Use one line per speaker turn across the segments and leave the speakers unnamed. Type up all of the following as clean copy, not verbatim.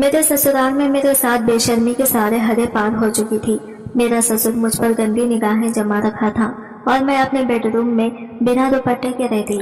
میرے سسرال میں میرے ساتھ بے شرمی کے سارے حدیں پار ہو چکی تھی۔ میرا سسر مجھ پر گندی نگاہیں جما رکھا تھا اور میں اپنے بیڈ روم میں بنا دوپٹے کے رہتی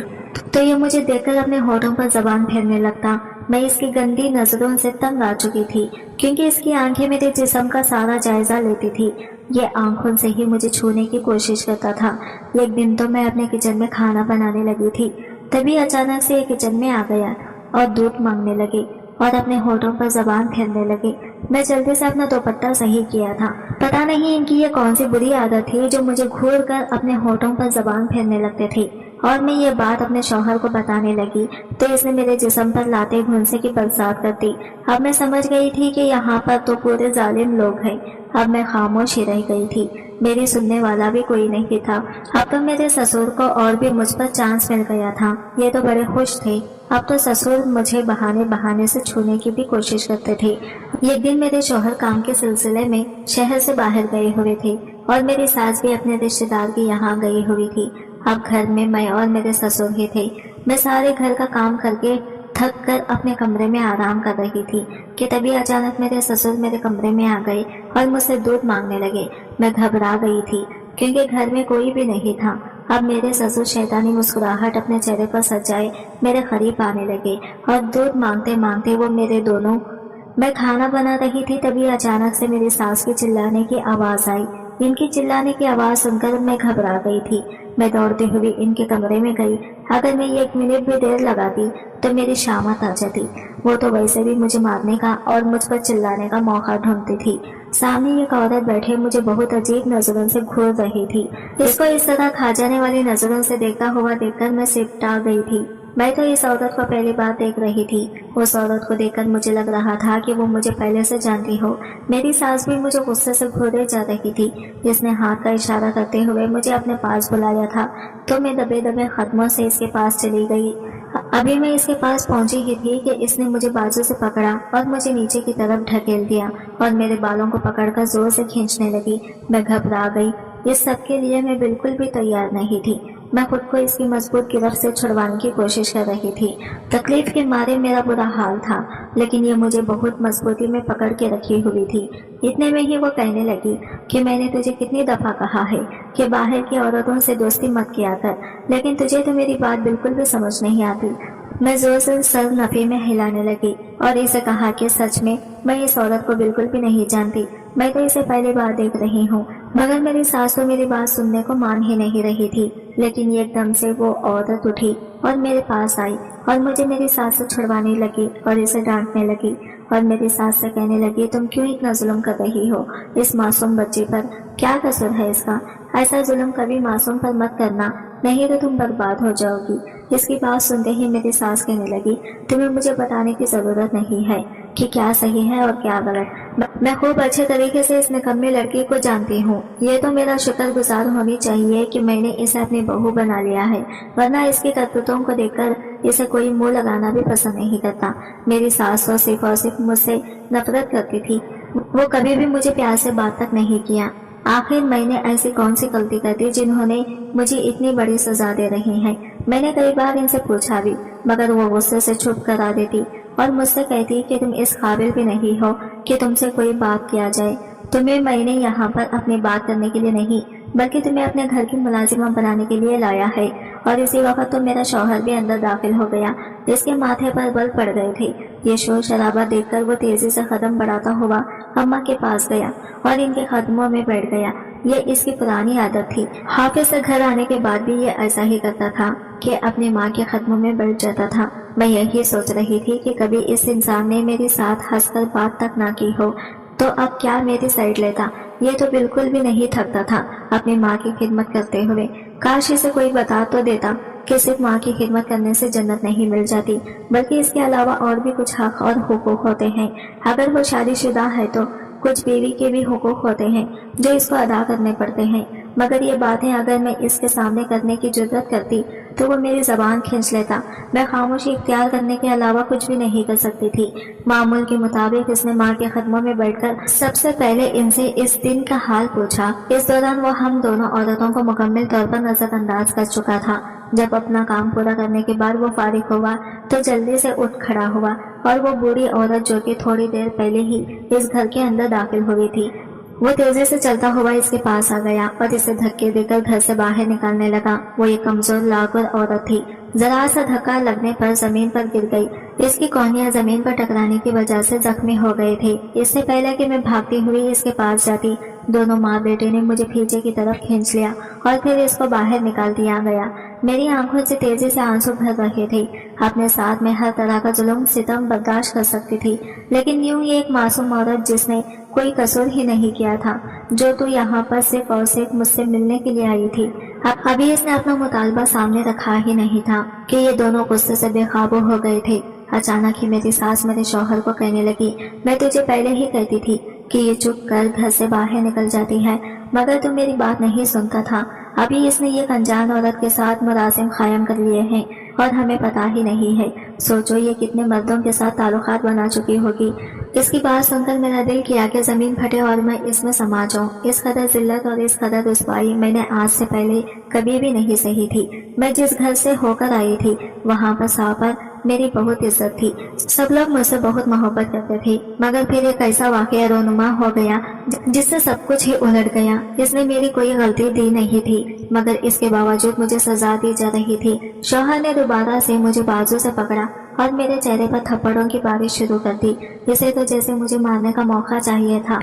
تو یہ مجھے دیکھ کر اپنے ہونٹوں پر زبان پھیرنے لگتا۔ میں اس کی گندی نظروں سے تنگ آ چکی تھی کیونکہ اس کی آنکھیں میرے جسم کا سارا جائزہ لیتی تھی۔ یہ آنکھوں سے ہی مجھے چھونے کی کوشش کرتا تھا۔ ایک دن تو میں اپنے کچن میں کھانا بنانے لگی تھی، تبھی اچانک سے یہ کچن میں آ گیا اور دودھ مانگنے لگے اور اپنے ہونٹوں پر زبان پھیرنے لگے۔ میں جلدی سے اپنا دوپٹہ صحیح کیا تھا۔ پتہ نہیں ان کی یہ کون سی بری عادت تھی جو مجھے گھور کر اپنے ہونٹوں پر زبان پھیرنے لگتے تھے، اور میں یہ بات اپنے شوہر کو بتانے لگی تو اس نے میرے جسم پر لاتے گھونسے کی برسات کر دی۔ اب میں سمجھ گئی تھی کہ یہاں پر تو پورے ظالم لوگ ہیں۔ اب میں خاموش ہی رہ گئی تھی، میری سننے والا بھی کوئی نہیں تھا۔ اب تو میرے سسر کو اور بھی مجھ پر چانس مل گیا تھا، یہ تو بڑے خوش تھے۔ اب تو سسر مجھے بہانے سے چھونے کی بھی کوشش کرتے تھے۔ ایک دن میرے شوہر کام کے سلسلے میں شہر سے باہر گئے ہوئے تھے اور میری ساس بھی اپنے رشتہ دار کے یہاں گئی ہوئی تھی۔ اب گھر میں اور میرے سسر ہی تھے۔ میں سارے گھر کا کام کر کے تھک کر اپنے کمرے میں آرام کر رہی تھی کہ تبھی اچانک میرے سسر میرے کمرے میں آ گئے اور مجھ سے دودھ مانگنے لگے۔ میں گھبرا گئی تھی کیونکہ گھر میں کوئی بھی نہیں تھا۔ اب میرے سسر شیطانی مسکراہٹ اپنے چہرے پر سجائے میرے قریب آنے لگے اور دودھ مانگتے مانگتے وہ میرے دونوں۔ میں کھانا بنا رہی تھی تبھی اچانک سے میری ساس کی چلانے کی آواز آئی۔ ان کی چلانے کی آواز سن کر میں گھبرا گئی تھی۔ میں دوڑتے ہوئے ان کے کمرے میں گئی۔ اگر میں 1 منٹ بھی دیر لگاتی تو میری شامت آ جاتی۔ وہ تو ویسے بھی مجھے مارنے کا اور مجھ پر چلانے کا موقع ڈھونڈتی تھی۔ سامنے ایک عورت بیٹھے مجھے بہت عجیب نظروں سے گھور رہی تھی۔ اس کو اس طرح کھا جانے والی نظروں سے دیکھتا ہوا دیکھ کر میں سپٹا گئی تھی۔ میں تو اس عورت کو پہلی بار دیکھ رہی تھی۔ اس عورت کو دیکھ کر مجھے لگ رہا تھا کہ وہ مجھے پہلے سے جانتی ہو۔ میری ساس بھی مجھے غصے سے گھورے جا رہی تھی۔ اس نے ہاتھ کا اشارہ کرتے ہوئے مجھے اپنے پاس بلایا تھا تو میں دبے دبے قدموں سے اس کے پاس چلی گئی۔ ابھی میں اس کے پاس پہنچی ہی تھی کہ اس نے مجھے بازو سے پکڑا اور مجھے نیچے کی طرف ڈھکیل دیا اور میرے بالوں کو پکڑ کر زور سے کھینچنے لگی۔ میں گھبرا گئی۔ اس سب کے لیے میں بالکل بھی تیار نہیں تھی۔ میں خود کو اس کی مضبوط گرفت سے چھڑوانے کی کوشش کر رہی تھی۔ تکلیف کے مارے میرا برا حال تھا، لیکن یہ مجھے بہت مضبوطی میں پکڑ کے رکھی ہوئی تھی۔ اتنے میں ہی وہ کہنے لگی کہ میں نے تجھے کتنی دفعہ کہا ہے کہ باہر کی عورتوں سے دوستی مت کیا کر، لیکن تجھے تو میری بات بالکل بھی سمجھ نہیں آتی۔ میں زور سے سر نفی میں ہلانے لگی اور اسے کہا کہ سچ میں اس عورت کو بالکل بھی نہیں جانتی۔ میں تو اسے پہلی بار دیکھ رہی ہوں۔ مگر میری ساس تو میری بات سننے کو مان ہی نہیں رہی تھی، لیکن ایک دم سے وہ عورت اٹھی اور میرے پاس آئی اور مجھے میری ساس سے چھڑوانے لگی اور اسے ڈانٹنے لگی اور میری ساس سے کہنے لگی تم کیوں اتنا ظلم کر رہی ہو اس معصوم بچے پر؟ کیا قصور ہے اس کا؟ ایسا ظلم کبھی معصوم پر مت کرنا، نہیں تو تم برباد ہو جاؤ گی۔ اس کی بات سنتے ہی میری ساس کہنے لگی تمہیں مجھے بتانے کی ضرورت نہیں ہے کہ کیا صحیح ہے اور کیا غلط۔ میں خوب اچھے طریقے سے اس نکمی لڑکی کو جانتی ہوں۔ یہ تو میرا شکر گزار ہونی چاہیے کہ میں نے اسے اپنی بہو بنا لیا ہے، ورنہ اس کی کرتوتوں کو دیکھ کر اسے کوئی منہ لگانا بھی پسند نہیں کرتا۔ میری ساس تو صرف اور صرف مجھ سے نفرت کرتی تھی، وہ کبھی بھی مجھے پیار سے بات تک نہیں کیا۔ آخر میں نے ایسی کون سی غلطی کر دی جنہوں نے مجھے اتنی بڑی سزا دے رہی ہیں؟ میں نے کئی بار ان سے پوچھا بھی، مگر وہ غصے سے چپ کرا دیتی اور مجھ سے کہتی کہ تم اس قابل بھی نہیں ہو کہ تم سے کوئی بات کیا جائے۔ تمہیں میں نے یہاں پر اپنی بات کرنے کے لیے نہیں بلکہ تمہیں اپنے گھر کی ملازمہ بنانے کے لیے لایا ہے۔ اور اسی وقت تو میرا شوہر بھی اندر داخل ہو گیا، جس کے ماتھے پر بل پڑ گئے تھے۔ یہ شور شرابہ دیکھ کر وہ تیزی سے قدم بڑھاتا ہوا اماں کے پاس گیا اور ان کے قدموں میں بیٹھ گیا۔ یہ اس کی پرانی عادت تھی۔ حافظ سے گھر آنے کے بعد بھی یہ ایسا ہی کرتا تھا کہ اپنی ماں کے قدموں میں بیٹھ جاتا تھا۔ میں یہی سوچ رہی تھی کہ کبھی اس انسان نے میرے ساتھ ہنس کر بات تک نہ کی ہو تو اب کیا میری سائڈ لیتا۔ یہ تو بالکل بھی نہیں تھکتا تھا اپنی ماں کی خدمت کرتے ہوئے۔ کاش اسے کوئی بتا تو دیتا کہ صرف ماں کی خدمت کرنے سے جنت نہیں مل جاتی، بلکہ اس کے علاوہ اور بھی کچھ حق اور حقوق ہوتے ہیں۔ اگر وہ شادی شدہ ہے تو کچھ بیوی کے بھی حقوق ہوتے ہیں جو اس کو ادا کرنے پڑتے ہیں۔ مگر یہ باتیں اگر میں اس کے سامنے کرنے کی جرات کرتی تو وہ میری زبان کھینچ لیتا۔ میں خاموشی اختیار کرنے کے علاوہ کچھ بھی نہیں کر سکتی تھی۔ معمول کے مطابق اس نے ماں کے قدموں میں بیٹھ کر سب سے پہلے ان سے اس دن کا حال پوچھا۔ اس دوران وہ ہم دونوں عورتوں کو مکمل طور پر نظر انداز کر چکا تھا۔ جب اپنا کام پورا کرنے کے بعد وہ فارغ ہوا تو جلدی سے اٹھ کھڑا ہوا اور وہ بوڑھی عورت جو کہ تھوڑی دیر پہلے ہی اس گھر کے اندر داخل ہوئی تھی وہ تیزی سے چلتا ہوا اس کے پاس آ گیا اور اسے دھکے دے کر گھر سے باہر نکالنے لگا۔ وہ ایک کمزور لاغر عورت تھی، ذرا سا دھکا لگنے پر زمین پر گر گئی۔ اس کی کونیاں زمین پر ٹکرانے کی وجہ سے زخمی ہو گئے تھے۔ اس سے پہلے کہ میں بھاگتی ہوئی اس کے پاس جاتی، دونوں ماں بیٹے نے مجھے پیچھے کی طرف کھینچ لیا اور پھر اس کو باہر نکال دیا گیا۔ میری آنکھوں سے تیزی سے آنسو بھر رہے تھے۔ اپنے ساتھ میں ہر طرح کا ظلم ستم برداشت کر سکتی تھی، لیکن یوں ہی ایک معصوم عورت جس نے کوئی قصور ہی نہیں کیا تھا، جو تو یہاں پر صرف اور صرف مجھ سے ملنے کے لیے آئی تھی۔ ابھی اس نے اپنا مطالبہ سامنے رکھا ہی نہیں تھا کہ یہ دونوں غصے سے بے قابو ہو گئے تھے۔ اچانک ہی میری ساس میرے شوہر کو کہنے لگی، میں تجھے پہلے ہی کہتی تھی کہ یہ چپ کر گھر سے باہر نکل جاتی ہے، مگر تو میری بات نہیں سنتا تھا۔ ابھی اس نے یہ انجان عورت کے ساتھ مراسم قائم کر لیے ہیں اور ہمیں پتہ ہی نہیں ہے۔ سوچو یہ کتنے مردوں کے ساتھ تعلقات بنا چکی ہوگی۔ اس کی بات سن کر میرا دل کیا کہ زمین پھٹے اور میں اس میں سما جاؤں۔ اس قدر ذلت اور اس قدر رسوائی میں نے آج سے پہلے کبھی بھی نہیں سہی تھی۔ میں جس گھر سے ہو کر آئی تھی وہاں پر سا پر میری بہت عزت تھی، سب لوگ مجھ سے بہت محبت کرتے تھے، مگر پھر ایک ایسا واقعہ رونما ہو گیا جس سے سب کچھ ہی الٹ گیا۔ اس نے میری کوئی غلطی دی نہیں تھی، مگر اس کے باوجود مجھے سزا دی جا رہی تھی۔ شوہر نے دوبارہ سے مجھے بازو سے پکڑا اور میرے چہرے پر تھپڑوں کی بارش شروع کر دی۔ اسے تو جیسے مجھے مارنے کا موقع چاہیے تھا۔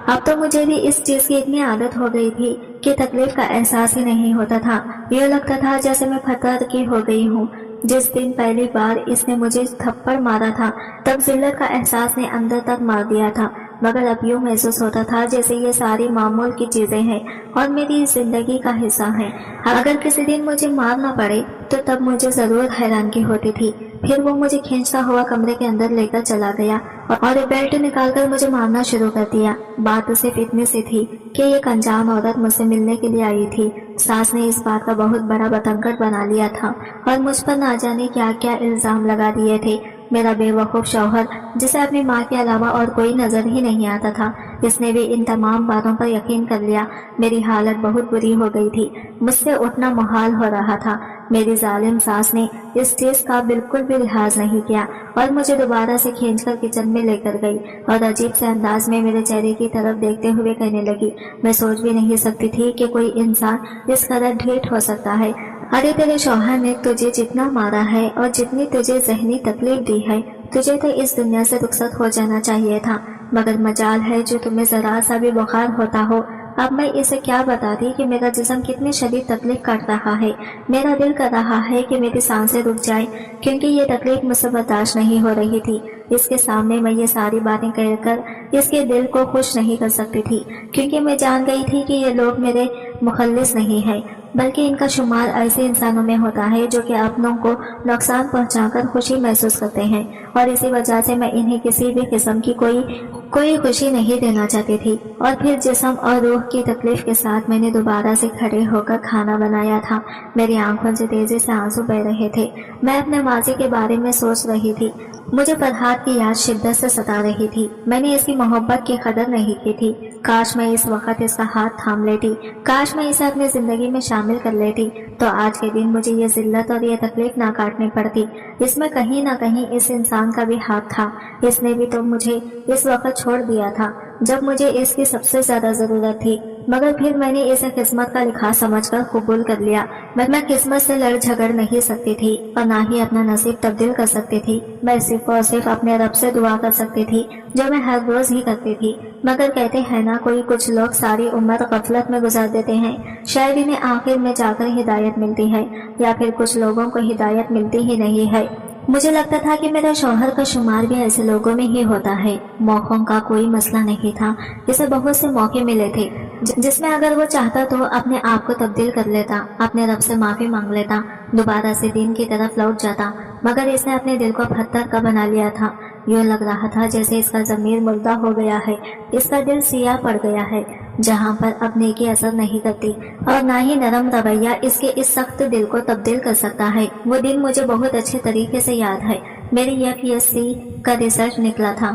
اب تو مجھے بھی اس چیز کی اتنی عادت ہو گئی تھی کہ تکلیف کا احساس ہی نہیں ہوتا تھا۔ یہ لگتا تھا جیسے میں پتھر کی ہو گئی ہوں۔ جس دن پہلی بار اس نے مجھے تھپڑ مارا تھا تب ذلت کا احساس نے اندر تک مار دیا تھا، مگر اب یوں محسوس ہوتا تھا جیسے یہ ساری معمول کی چیزیں ہیں اور میری زندگی کا حصہ ہیں۔ اگر کسی دن مجھے مار نہ پڑے تو تب مجھے ضرور حیرانگی ہوتی تھی۔ پھر وہ مجھے کھینچتا ہوا کمرے کے اندر لے کر چلا گیا اور بیلٹ نکال کر مجھے مارنا شروع کر دیا۔ بات تو صرف اتنی سی تھی کہ ایک انجان عورت مجھ سے ملنے کے لیے آئی تھی۔ ساس نے اس بات کا بہت بڑا بتنگڑ بنا لیا تھا اور مجھ پر نہ جانے کیا کیا الزام لگا دیے تھے۔ میرا بے وقوف شوہر جسے اپنی ماں کے علاوہ اور کوئی نظر ہی نہیں آتا تھا، اس نے بھی ان تمام باتوں پر یقین کر لیا۔ میری حالت بہت بری ہو گئی تھی، مجھ سے اٹھنا محال ہو رہا تھا۔ میری ظالم ساس نے اس چیز کا بالکل بھی لحاظ نہیں کیا اور مجھے دوبارہ سے کھینچ کر کچن میں لے کر گئی اور عجیب سے انداز میں میرے چہرے کی طرف دیکھتے ہوئے کہنے لگی، میں سوچ بھی نہیں سکتی تھی کہ کوئی انسان اس قدر ڈھیٹ ہو سکتا ہے۔ ارے تیرے شوہر نے تجھے جتنا مارا ہے اور جتنی تجھے ذہنی تکلیف دی ہے، تجھے تو اس دنیا سے رخصت ہو جانا چاہیے تھا، مگر مجال ہے جو تمہیں ذرا سا بھی بخار ہوتا ہو۔ اب میں اسے کیا بتاتی کہ میرا جسم کتنی شدید تکلیف کاٹ رہا ہے۔ میرا دل کر رہا ہے کہ میری سانسیں رک جائیں کیونکہ یہ تکلیف مجھ سے برداشت نہیں ہو رہی تھی۔ اس کے سامنے میں یہ ساری باتیں کہہ کر اس کے دل کو خوش نہیں کر سکتی تھی، کیونکہ میں جان گئی تھی کہ یہ لوگ میرے مخلص نہیں ہیں، بلکہ ان کا شمار ایسے انسانوں میں ہوتا ہے جو کہ اپنوں کو نقصان پہنچا کر خوشی محسوس کرتے ہیں، اور اسی وجہ سے میں انہیں کسی بھی قسم کی کوئی خوشی نہیں دینا چاہتی تھی۔ اور پھر جسم اور روح کی تکلیف کے ساتھ میں نے دوبارہ سے کھڑے ہو کر کھانا بنایا تھا۔ میری آنکھوں سے تیزی سے آنسو بہ رہے تھے۔ میں اپنے ماضی کے بارے میں سوچ رہی تھی۔ مجھے فرحات کی یاد شدت سے ستا رہی تھی۔ میں نے اس کی محبت کی قدر نہیں کی تھی۔ کاش میں اس وقت اس کا ہاتھ تھام لیتی، کاش میں اسے اپنی زندگی میں شامل کر لیتی، تو آج کے دن مجھے یہ ذلت اور یہ تکلیف نہ کاٹنی پڑتی۔ اس میں کہیں نہ کہیں اس انسان کا بھی ہاتھ تھا۔ اس نے بھی تو مجھے اس وقت چھوڑ دیا تھا جب مجھے اس کی سب سے زیادہ ضرورت تھی، مگر پھر میں نے اسے قسمت کا لکھا سمجھ کر قبول کر لیا۔ میں قسمت سے لڑ جھگڑ نہیں سکتی تھی اور نہ ہی اپنا نصیب تبدیل کر سکتی تھی۔ میں صرف اور صرف اپنے رب سے دعا کر سکتی تھی، جو میں ہر روز ہی کرتی تھی، مگر کہتے ہیں نا کچھ لوگ ساری عمر غفلت میں گزار دیتے ہیں، شاید انہیں آخر میں جا کر ہدایت ملتی ہے، یا پھر کچھ لوگوں کو ہدایت ملتی ہی نہیں ہے۔ مجھے لگتا تھا کہ میرا شوہر کا شمار بھی ایسے لوگوں میں ہی ہوتا ہے۔ موقعوں کا کوئی مسئلہ نہیں تھا، اسے بہت سے موقع ملے تھے جس میں اگر وہ چاہتا تو اپنے آپ کو تبدیل کر لیتا، اپنے رب سے معافی مانگ لیتا، دوبارہ سے دین کی طرف لوٹ جاتا، مگر اس نے اپنے دل کو پتھر کا بنا لیا تھا۔ یوں لگ رہا تھا جیسے اس کا ضمیر مردہ ہو گیا ہے، اس کا دل سیاہ پڑ گیا ہے، جہاں پر اب نیکی اثر نہیں کرتی اور نہ ہی نرم رویہ اس کے اس سخت دل کو تبدیل کر سکتا ہے۔ وہ دن مجھے بہت اچھے طریقے سے یاد ہے۔ میری FSC کا ریزلٹ نکلا تھا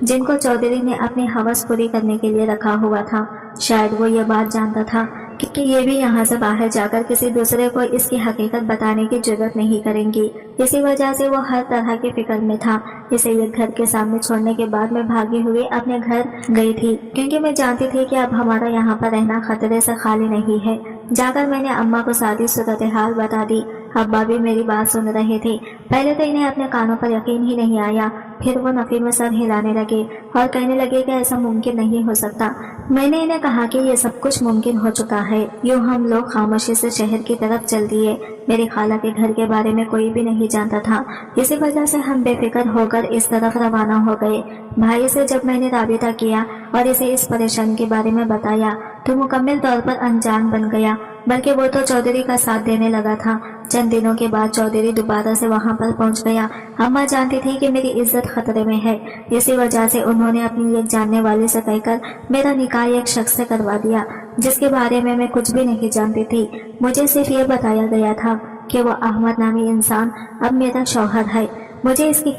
جن کو چودھری نے اپنی ہوس پوری کرنے کے لیے رکھا ہوا تھا۔ شاید وہ یہ بات جانتا تھا کہ یہ بھی یہاں سے باہر جا کر کسی دوسرے کو اس کی حقیقت بتانے کی جرات نہیں کریں گی، اسی وجہ سے وہ ہر طرح کی فکر میں تھا۔ اسے یہ گھر کے سامنے چھوڑنے کے بعد میں بھاگی ہوئی اپنے گھر گئی تھی، کیونکہ میں جانتی تھی کہ اب ہمارا یہاں پر رہنا خطرے سے خالی نہیں ہے۔ جا کر میں نے اماں کو ساری صورتحال بتا دی۔ ابا بھی میری بات سن رہے تھے۔ پہلے تو انہیں اپنے کانوں پر یقین ہی نہیں آیا، پھر وہ نفی میں سر ہلانے لگے اور کہنے لگے کہ ایسا ممکن نہیں ہو سکتا۔ میں نے انہیں کہا کہ یہ سب کچھ ممکن ہو چکا ہے۔ یوں ہم لوگ خاموشی سے شہر کی طرف چل دیے۔ میری خالہ کے گھر کے بارے میں کوئی بھی نہیں جانتا تھا، اسی وجہ سے ہم بے فکر ہو کر اس طرف روانہ ہو گئے۔ بھائی سے جب میں نے رابطہ کیا اور اسے اس پریشانی کے بارے میں بتایا تو مکمل طور پر انجان بن گیا، بلکہ وہ تو چودھری کا ساتھ دینے لگا تھا۔ چند دنوں کے بعد چودھری دوبارہ سے وہاں پر پہنچ گیا۔ اماں جانتی تھی کہ میری عزت خطرے میں ہے، اسی وجہ سے انہوں نے اپنی ایک جاننے والی سے کہہ کر میرا نکاح ایک شخص سے کروا دیا جس کے بارے میں کچھ بھی نہیں جانتی تھی۔ مجھے صرف یہ بتایا گیا تھا کہ وہ احمد نامی انسان اب میرا شوہر ہے۔ مجھے اس کی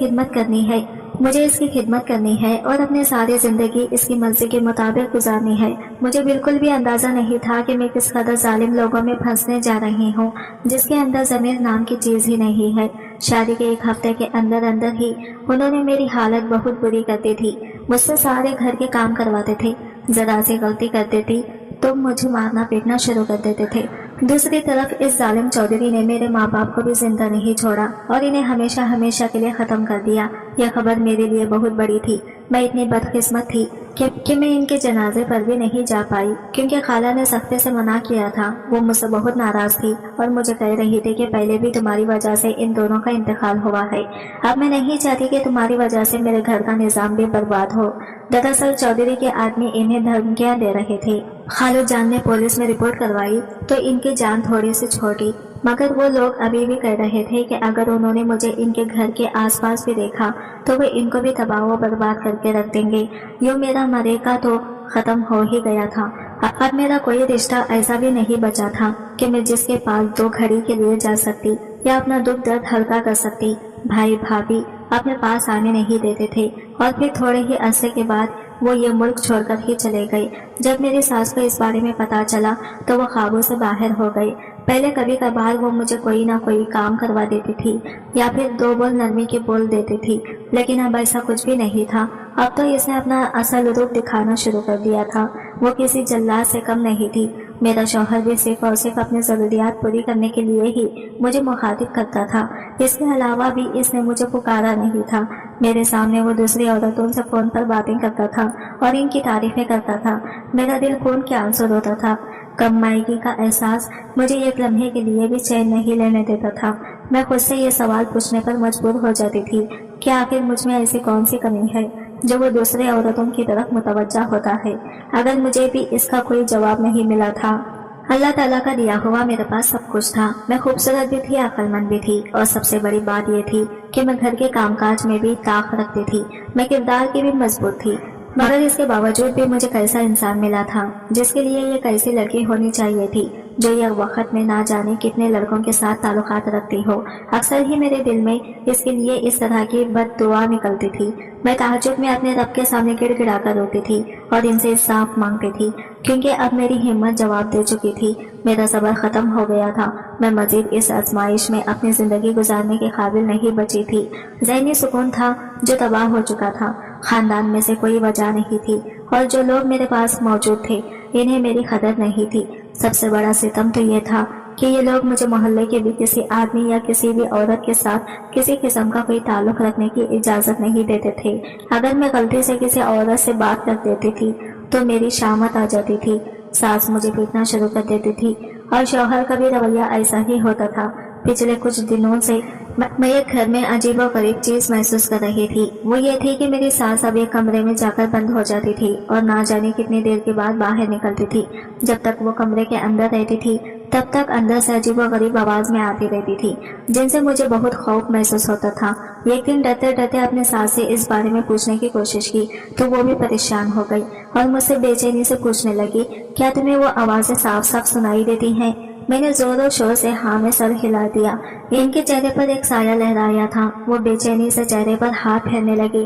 خدمت کرنی ہے اور اپنی ساری زندگی اس کی مرضی کے مطابق گزارنی ہے۔ مجھے بالکل بھی اندازہ نہیں تھا کہ میں کس قدر ظالم لوگوں میں پھنسنے جا رہی ہوں جس کے اندر ضمیر نام کی چیز ہی نہیں ہے۔ شادی کے ایک ہفتے کے اندر ہی انہوں نے میری حالت بہت بری کر دی تھی۔ مجھ سے سارے گھر کے کام کرواتے تھے، ذرا سی غلطی کر دیتی تو مجھے مارنا پیٹنا شروع کر دیتے تھے۔ دوسری طرف اس ظالم چودھری نے میرے ماں باپ کو بھی زندہ نہیں چھوڑا اور انہیں ہمیشہ کے لیے ختم کر دیا۔ یہ خبر میرے لیے بہت بڑی تھی۔ میں اتنی بدقسمت تھی کہ میں ان کے جنازے پر بھی نہیں جا پائی، کیونکہ خالہ نے سختی سے منع کیا تھا۔ وہ مجھ سے بہت ناراض تھی اور مجھے کہہ رہی تھی کہ پہلے بھی تمہاری وجہ سے ان دونوں کا انتقال ہوا ہے، اب میں نہیں چاہتی کہ تمہاری وجہ سے میرے گھر کا نظام بھی برباد ہو۔ دراصل چودھری کے آدمی انہیں دھمکیاں دے رہے تھے۔ خالو جان نے پولیس میں رپورٹ کروائی تو ان کی جان تھوڑی سی چھوٹی، مگر وہ لوگ ابھی بھی کہہ رہے تھے کہ اگر انہوں نے مجھے ان کے گھر کے آس پاس بھی دیکھا تو وہ ان کو بھی تباہ و برباد کر کے رکھ دیں گے۔ یوں میرا مریکا تو ختم ہو ہی گیا تھا۔ اب میرا کوئی رشتہ ایسا بھی نہیں بچا تھا کہ میں جس کے پاس 2 گھڑی کے لیے جا سکتی یا اپنا دکھ درد ہلکا کر سکتی۔ بھائی بھابھی اپنے پاس آنے نہیں دیتے تھے اور پھر تھوڑے ہی عرصے کے بعد وہ یہ ملک چھوڑ کر ہی چلے گئے۔ جب میری ساس کو اس بارے میں پتا چلا تو وہ قابو سے باہر ہو گئے۔ پہلے کبھی کبھار وہ مجھے کوئی نہ کوئی کام کروا دیتی تھی یا پھر 2 بول نرمی کے بول دیتی تھی، لیکن اب ایسا کچھ بھی نہیں تھا۔ اب تو اس نے اپنا اصل روپ دکھانا شروع کر دیا تھا۔ وہ کسی جلاد سے کم نہیں تھی۔ میرا شوہر بھی صرف اور صرف اپنی ضروریات پوری کرنے کے لیے ہی مجھے مخاطب کرتا تھا، اس کے علاوہ بھی اس نے مجھے پکارا نہیں تھا۔ میرے سامنے وہ دوسری عورتوں سے فون پر باتیں کرتا تھا اور ان کی تعریفیں کرتا تھا۔ میرا دل خون کے آنسو روتا تھا۔ کم مائگی کا احساس مجھے ایک لمحے کے لیے بھی چین نہیں لینے دیتا تھا۔ میں خود سے یہ سوال پوچھنے پر مجبور ہو جاتی تھی کہ آخر مجھ میں ایسی کون سی کمی ہے جو وہ دوسرے عورتوں کی طرف متوجہ ہوتا ہے۔ اگر مجھے بھی اس کا کوئی جواب نہیں ملا تھا۔ اللہ تعالیٰ کا دیا ہوا میرے پاس سب کچھ تھا۔ میں خوبصورت بھی تھی، عقل مند بھی تھی، اور سب سے بڑی بات یہ تھی کہ میں گھر کے کام کاج میں بھی طاقت رکھتی تھی۔ میں کردار کی بھی مضبوط تھی، مگر اس کے باوجود بھی مجھے کیسا انسان ملا تھا جس کے لیے یہ کیسی لڑکی ہونی چاہیے تھی جو یہ وقت میں نہ جانے کتنے لڑکوں کے ساتھ تعلقات رکھتی ہو۔ اکثر ہی میرے دل میں اس کے لیے اس طرح کی بد دعا نکلتی تھی۔ میں تہجد میں اپنے رب کے سامنے گڑ گڑا کر روتی تھی اور ان سے انصاف مانگتی تھی، کیونکہ اب میری ہمت جواب دے چکی تھی۔ میرا صبر ختم ہو گیا تھا۔ میں مزید اس آزمائش میں اپنی زندگی گزارنے کے قابل نہیں بچی تھی۔ ذہنی سکون تھا جو تباہ ہو چکا تھا۔ خاندان میں سے کوئی وجہ نہیں تھی اور جو لوگ میرے پاس موجود تھے انہیں میری قدر نہیں تھی۔ سب سے بڑا ستم تو یہ تھا کہ یہ لوگ مجھے محلے کے بھی کسی آدمی یا کسی بھی عورت کے ساتھ کسی قسم کا کوئی تعلق رکھنے کی اجازت نہیں دیتے تھے۔ اگر میں غلطی سے کسی عورت سے بات کر دیتی تھی تو میری شامت آ جاتی تھی۔ ساس مجھے پیٹنا شروع کر دیتی تھی اور شوہر کا بھی رویہ ایسا ہی ہوتا تھا۔ پچھلے کچھ دنوں سے میں ایک گھر میں عجیب و غریب چیز محسوس کر رہی تھی۔ وہ یہ تھی کہ میری ساس اب ایک کمرے میں جا کر بند ہو جاتی تھی اور نہ جانے کتنی دیر کے بعد باہر نکلتی تھی۔ جب تک وہ کمرے کے اندر رہتی تھی تب تک اندر سے عجیب و غریب آواز میں آتی رہتی تھی جن سے مجھے بہت خوف محسوس ہوتا تھا۔ ایک دن ڈرتے ڈرتے اپنے ساس سے اس بارے میں پوچھنے کی کوشش کی تو وہ بھی پریشان ہو گئی اور مجھ سے بے چینی سے پوچھنے لگی، کیا تمہیں وہ آوازیں صاف صاف سنائی دیتی ہیں؟ میں نے زور و شور سے ہاں میں سر ہلا دیا۔ ان کے چہرے پر ایک سایہ لہرایا تھا۔ وہ بے چینی سے چہرے پر ہاتھ پھیرنے لگی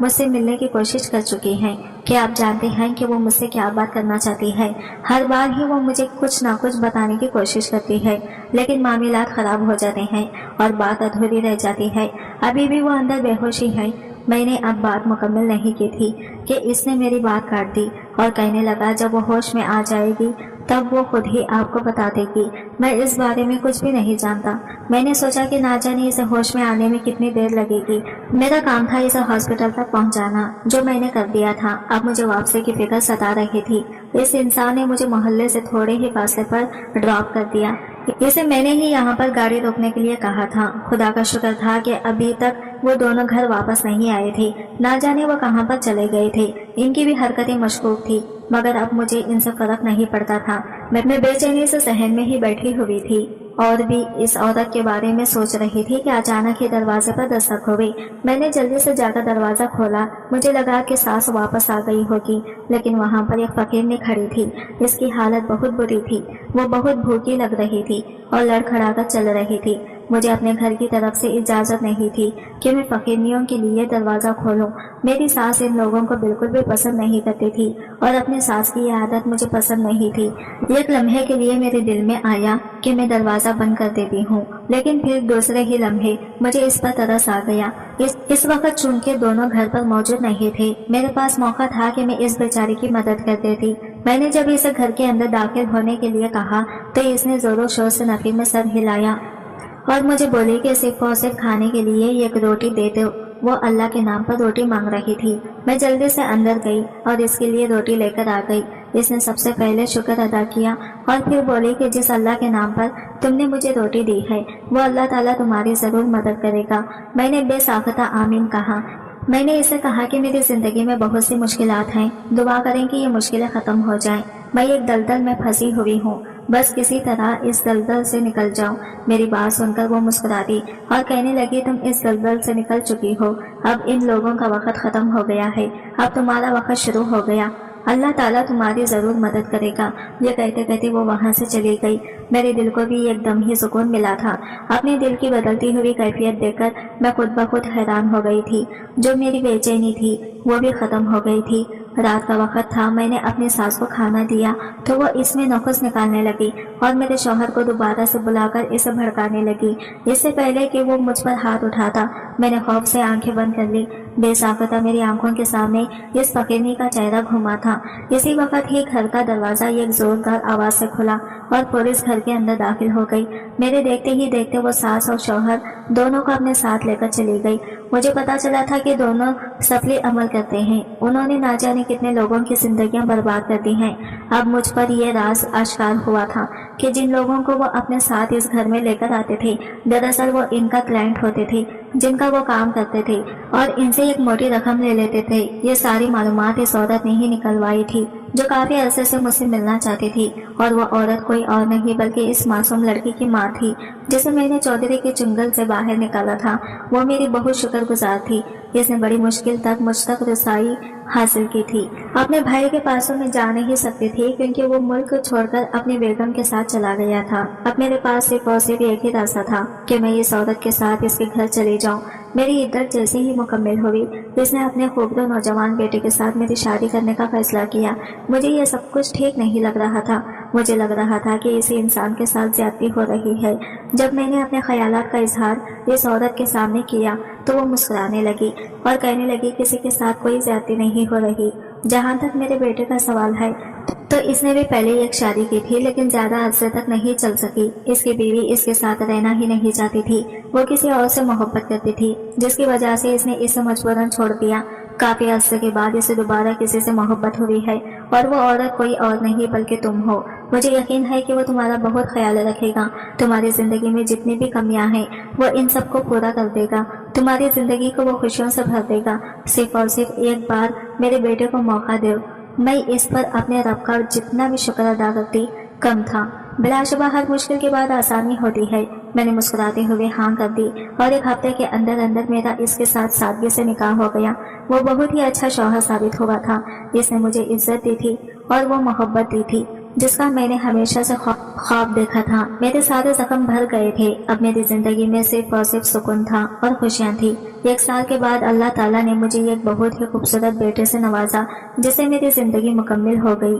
مجھ سے ملنے کی کوشش کر چکی ہیں کہ آپ جانتے ہیں کہ وہ مجھ سے کیا بات کرنا چاہتی ہے۔ ہر بار ہی وہ مجھے کچھ نہ کچھ بتانے کی کوشش کرتی ہے، لیکن معاملات خراب ہو جاتے ہیں اور بات ادھوری رہ جاتی ہے۔ ابھی بھی وہ اندر بے ہوشی ہے۔ میں نے اب بات مکمل نہیں کی تھی کہ اس نے میری بات کاٹ دی اور کہنے لگا جب وہ ہوش میں آ جائے گی تب وہ خود ہی آپ کو بتا دے گی۔ میں اس بارے میں کچھ بھی نہیں جانتا۔ میں نے سوچا کہ نہ جانے اسے ہوش میں آنے میں کتنی دیر لگے گی۔ میرا کام تھا اسے ہاسپٹل تک پہنچانا، جو میں نے کر دیا تھا۔ اب مجھے واپسی کی فکر ستا رہی تھی۔ اس انسان نے مجھے محلے سے تھوڑے ہی فاصلے پر ڈراپ کر دیا۔ اسے میں نے ہی یہاں پر گاڑی روکنے کے لیے کہا تھا۔ خدا کا شکر تھا کہ ابھی تک وہ دونوں گھر واپس نہیں آئے تھے۔ نہ جانے وہ کہاں پر چلے گئے تھے۔ ان کی بھی حرکتیں مشکوک تھی، مگر اب مجھے ان سے فرق نہیں پڑتا تھا۔ میں بے چینی سے صحن میں ہی بیٹھی ہوئی تھی اور بھی اس عورت کے بارے میں سوچ رہی تھی کہ اچانک ہی دروازے پر دستک ہو گئی۔ میں نے جلدی سے جا کر دروازہ کھولا۔ مجھے لگا کہ ساس واپس آ گئی ہوگی، لیکن وہاں پر ایک فقیرنی کھڑی تھی۔ اس کی حالت بہت بری تھی۔ وہ بہت بھوکی لگ رہی تھی اور لڑکھڑا کر چل رہی تھی۔ مجھے اپنے گھر کی طرف سے اجازت نہیں تھی کہ میں فقیرنیوں کے لیے دروازہ کھولوں۔ میری ساس ان لوگوں کو بالکل بھی پسند نہیں کرتی تھی اور اپنی ساس کی یہ عادت مجھے پسند نہیں تھی۔ ایک لمحے کے لیے میرے دل میں آیا کہ میں دروازہ بند کر دیتی ہوں، لیکن پھر دوسرے ہی لمحے مجھے اس پر ترس آ گیا۔ اس وقت چونکہ دونوں گھر پر موجود نہیں تھے، میرے پاس موقع تھا کہ میں اس بیچاری کی مدد کر دیتی۔ میں نے جب اسے گھر کے اندر داخل ہونے کے لیے کہا تو اس نے زور و شور سے نفی میں سر ہلایا اور مجھے بولی کہ صرف اور صرف کھانے کے لیے ایک روٹی دے دو۔ وہ اللہ کے نام پر روٹی مانگ رہی تھی۔ میں جلدی سے اندر گئی اور اس کے لیے روٹی لے کر آ گئی۔ اس نے سب سے پہلے شکر ادا کیا اور پھر بولی کہ جس اللہ کے نام پر تم نے مجھے روٹی دی ہے وہ اللہ تعالیٰ تمہاری ضرور مدد کرے گا۔ میں نے بے ساختہ آمین کہا۔ میں نے اسے کہا کہ میری زندگی میں بہت سی مشکلات ہیں، دعا کریں کہ یہ مشکلیں ختم ہو جائیں۔ میں ایک دلدل میں پھنسی ہوئی ہوں، بس کسی طرح اس دلدل سے نکل جاؤں۔ میری بات سن کر وہ مسکرا دی اور کہنے لگی تم اس دلدل سے نکل چکی ہو، اب ان لوگوں کا وقت ختم ہو گیا ہے، اب تمہارا وقت شروع ہو گیا، اللہ تعالیٰ تمہاری ضرور مدد کرے گا۔ یہ کہتے کہتے وہ وہاں سے چلی گئی۔ میرے دل کو بھی ایک دم ہی سکون ملا تھا۔ اپنے دل کی بدلتی ہوئی کیفیت دیکھ کر میں خود بخود حیران ہو گئی تھی۔ جو میری بے چینی تھی وہ بھی ختم ہو گئی تھی۔ رات کا وقت تھا۔ میں نے اپنی ساس کو کھانا دیا تو وہ اس میں نخس نکالنے لگی اور میرے شوہر کو دوبارہ سے بلا کر اسے بھڑکانے لگی۔ اس سے پہلے کہ وہ مجھ پر ہاتھ اٹھاتا میں نے خوف سے آنکھیں بند کر لی۔ بے ساختہ میری آنکھوں کے سامنے اس فقیرنی کا چہرہ گھوما تھا۔ اسی وقت ہی گھر کا دروازہ ایک زوردار آواز سے کھلا اور پولیس گھر کے اندر داخل ہو گئی۔ میرے دیکھتے ہی دیکھتے وہ ساس اور شوہر دونوں کو اپنے ساتھ لے کر چلی گئی۔ مجھے پتا چلا تھا کہ دونوں سفلی عمل کرتے ہیں۔ انہوں نے نہ جانے کتنے لوگوں کی زندگیاں برباد کر دی ہیں۔ اب مجھ پر یہ راز آشکار ہوا تھا کہ جن لوگوں کو وہ اپنے ساتھ اس گھر میں لے کر آتے تھے دراصل وہ ان کا کلائنٹ ہوتے تھے جن کا وہ کام کرتے تھے اور ان سے ایک موٹی رقم لے لیتے تھے۔ یہ ساری معلومات اس عورت نے ہی نکلوائی تھی جو کافی عرصے سے مجھ سے ملنا چاہتی تھی، اور وہ عورت کوئی اور نہیں بلکہ اس معصوم لڑکی کی ماں تھی جسے میں نے چودھری کے چنگل سے باہر نکالا تھا۔ وہ میری بہت شکر گزار تھی۔ اس نے بڑی مشکل تک مجھ تک رسائی حاصل کی تھی۔ اپنے بھائی کے پاسوں میں جا نہیں سکتی تھی کیونکہ وہ ملک چھوڑ کر اپنی بیگم کے ساتھ چلا گیا تھا۔ اب میرے پاس صرف اور صرف ایک ہی راستہ تھا کہ میں اس عورت کے ساتھ اس کے گھر چلی جاؤں۔ میری عدت جیسے ہی مکمل ہوئی اس نے اپنے خوبصورت نوجوان بیٹے کے ساتھ میری شادی کرنے کا فیصلہ کیا۔ مجھے یہ سب کچھ ٹھیک نہیں لگ رہا تھا۔ مجھے لگ رہا تھا کہ اسی انسان کے ساتھ زیادتی ہو رہی ہے۔ جب میں نے اپنے خیالات کا اظہار اس عورت کے سامنے کیا تو وہ مسکرانے لگی اور کہنے لگی کسی کے ساتھ کوئی زیادتی نہیں ہو رہی۔ جہاں تک میرے بیٹے کا سوال ہے تو اس نے بھی پہلے ایک شادی کی تھی لیکن زیادہ عرصے تک نہیں چل سکی۔ اس کی بیوی اس کے ساتھ رہنا ہی نہیں چاہتی تھی۔ وہ کسی اور سے محبت کرتی تھی جس کی وجہ سے اس نے اسے مجبوراً چھوڑ دیا۔ کافی عرصے کے بعد اسے دوبارہ کسی سے محبت ہوئی ہے اور وہ عورت کوئی اور نہیں بلکہ تم ہو۔ مجھے یقین ہے کہ وہ تمہارا بہت خیال رکھے گا۔ تمہاری زندگی میں جتنی بھی کمیاں ہیں وہ ان سب کو پورا کر دے گا۔ تمہاری زندگی کو وہ خوشیوں سے بھر دے گا۔ صرف اور صرف ایک بار میرے بیٹے کو موقع دو۔ میں اس پر اپنے رب کا جتنا بھی شکر ادا کرتی کم تھا۔ بلا شبہ ہر مشکل کے بعد آسانی ہوتی ہے۔ میں نے مسکراتے ہوئے ہاں کر دی اور ایک ہفتے کے اندر اندر میرا اس کے ساتھ سادگی سے نکاح ہو گیا۔ وہ بہت ہی اچھا شوہر ثابت ہوا تھا۔ اس نے مجھے عزت دی تھی اور وہ محبت دی تھی۔ جس کا میں نے ہمیشہ سے خواب دیکھا تھا۔ میرے سارے زخم بھر گئے تھے، اب میری زندگی میں صرف اور صرف سکون تھا اور خوشیاں تھی۔ 1 سال کے بعد اللہ تعالیٰ نے مجھے ایک بہت ہی خوبصورت بیٹے سے نوازا، جس سے میری زندگی مکمل ہو گئی۔